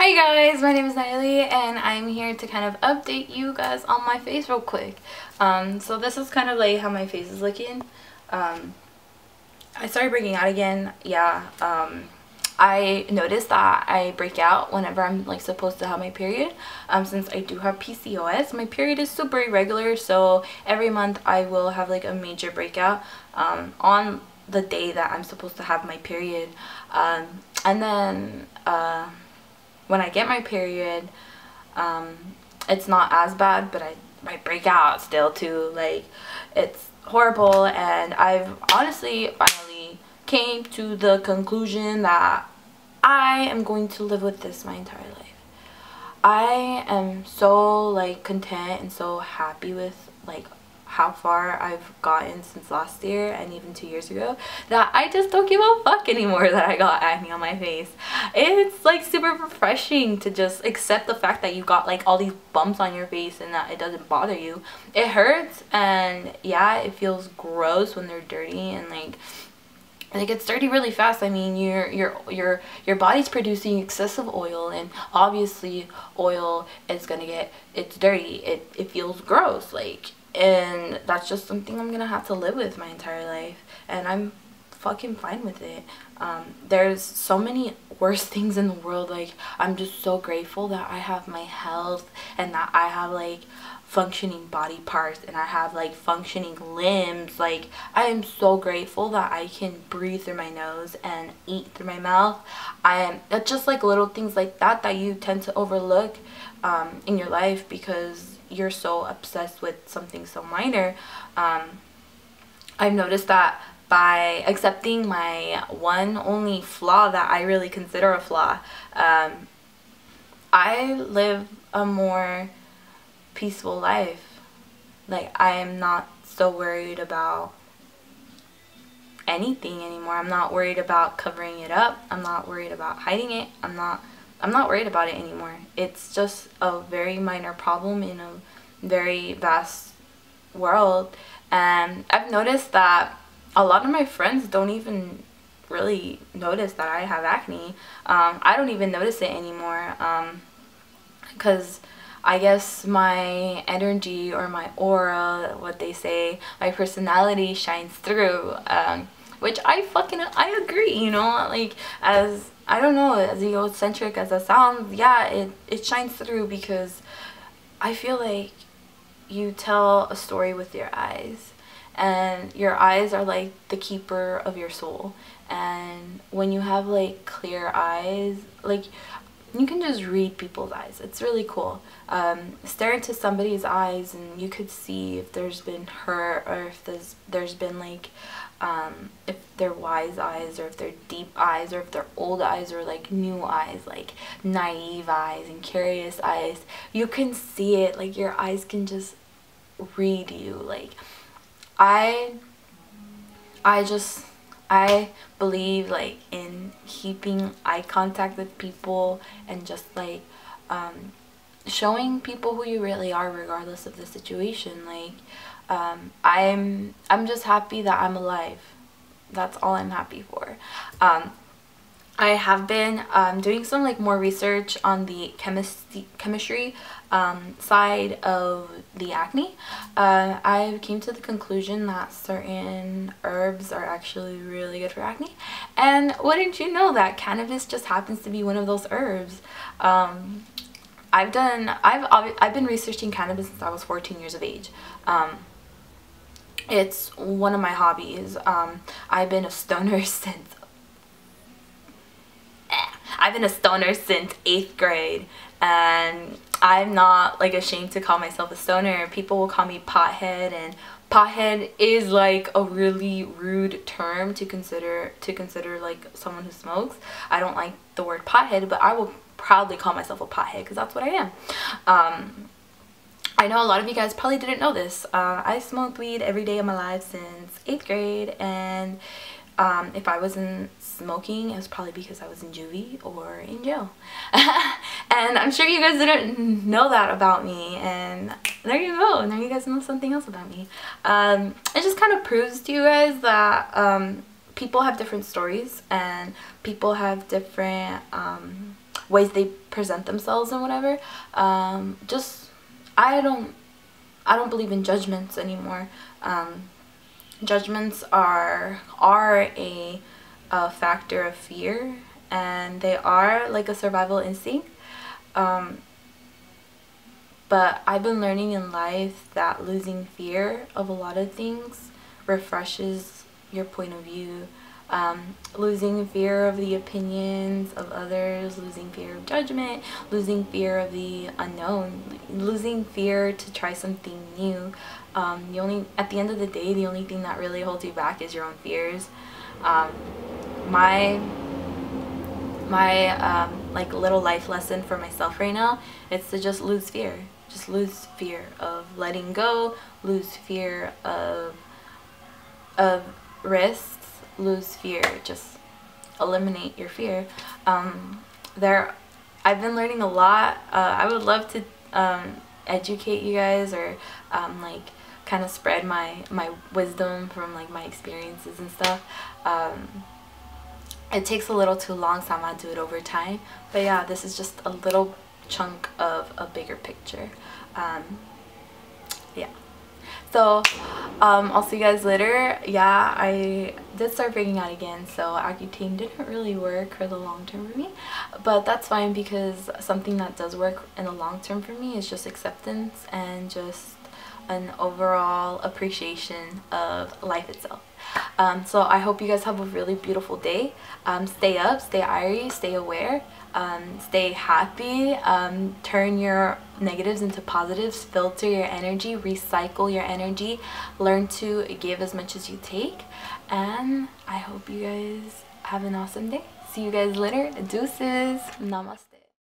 Hi guys, my name is Natalie and I'm here to kind of update you guys on my face real quick. So this is kind of like how my face is looking. I started breaking out again. I noticed that I break out whenever I'm like supposed to have my period. Since I do have PCOS, my period is super irregular, so every month I will have like a major breakout on the day that I'm supposed to have my period. And then when I get my period, it's not as bad, but I break out still too. Like, it's horrible, and I've honestly finally came to the conclusion that I am going to live with this my entire life. I am so like content and so happy with like how far I've gotten since last year and even 2 years ago that I just don't give a fuck anymore that I got acne on my face. It's like super refreshing to just accept the fact that you got like all these bumps on your face and that it doesn't bother you. It hurts, and yeah, it feels gross when they're dirty, and like it gets dirty really fast. I mean, your body's producing excessive oil, and obviously oil is gonna get, it's dirty, it feels gross, like, and that's just something I'm gonna have to live with my entire life, and I'm fucking fine with it. There's so many worse things in the world. Like, I'm just so grateful that I have my health and that I have like functioning body parts and I have like functioning limbs. Like, I am so grateful that I can breathe through my nose and eat through my mouth. It's just like little things like that that you tend to overlook in your life because you're so obsessed with something so minor. I've noticed that by accepting my one only flaw that I really consider a flaw, I live a more peaceful life. Like, I am not so worried about anything anymore. I'm not worried about covering it up. I'm not worried about hiding it. I'm not worried about it anymore. It's just a very minor problem in a very vast world. And I've noticed that a lot of my friends don't even really notice that I have acne. I don't even notice it anymore because I guess my energy or my aura, what they say, my personality shines through, which I agree, you know, like, as, I don't know, as egocentric as that sounds, yeah, it shines through because I feel like you tell a story with your eyes, and your eyes are like the keeper of your soul. And when you have like clear eyes, like, you can just read people's eyes. It's really cool. Stare into somebody's eyes and you could see if there's been hurt, or if there's been like if they're wise eyes, or if they're deep eyes, or if they're old eyes, or like new eyes, like naive eyes and curious eyes. You can see it. Like, your eyes can just read you. Like, I believe like in keeping eye contact with people and just like showing people who you really are regardless of the situation. Like, I'm just happy that I'm alive. That's all I'm happy for. I have been doing some like more research on the chemistry side of the acne. I came to the conclusion that certain herbs are actually really good for acne, and wouldn't you know that cannabis just happens to be one of those herbs. I've been researching cannabis since I was 14 years of age. It's one of my hobbies. I've been a stoner since 8th grade, and I'm not like ashamed to call myself a stoner. People will call me pothead, and pothead is like a really rude term to consider like someone who smokes. I don't like the word pothead, but I will proudly call myself a pothead because that's what I am. I know a lot of you guys probably didn't know this. I smoked weed every day of my life since 8th grade, and if I wasn't smoking, it was probably because I was in juvie or in jail. And I'm sure you guys didn't know that about me, and there you go. Now you guys know something else about me. It just kind of proves to you guys that people have different stories, and people have different ways they present themselves and whatever. Just I don't believe in judgments anymore. Judgments are a factor of fear, and they are like a survival instinct. But I've been learning in life that losing fear of a lot of things refreshes your point of view. Losing fear of the opinions of others, losing fear of judgment, losing fear of the unknown, losing fear to try something new. At the end of the day, the only thing that really holds you back is your own fears. My like little life lesson for myself right now is to just lose fear. Just lose fear of letting go, lose fear of risks, lose fear. Just eliminate your fear. I've been learning a lot. I would love to educate you guys, or like kind of spread my wisdom from like my experiences and stuff. It takes a little too long, so I'm gonna do it over time. But yeah, this is just a little chunk of a bigger picture. Yeah. So I'll see you guys later. Yeah, I did start breaking out again, so Accutane didn't really work for the long term for me, but that's fine, because something that does work in the long term for me is just acceptance and just an overall appreciation of life itself. So I hope you guys have a really beautiful day. Stay up, stay irie, stay aware, stay happy, turn your negatives into positives, filter your energy, recycle your energy, learn to give as much as you take, and I hope you guys have an awesome day. See you guys later. Deuces. Namaste.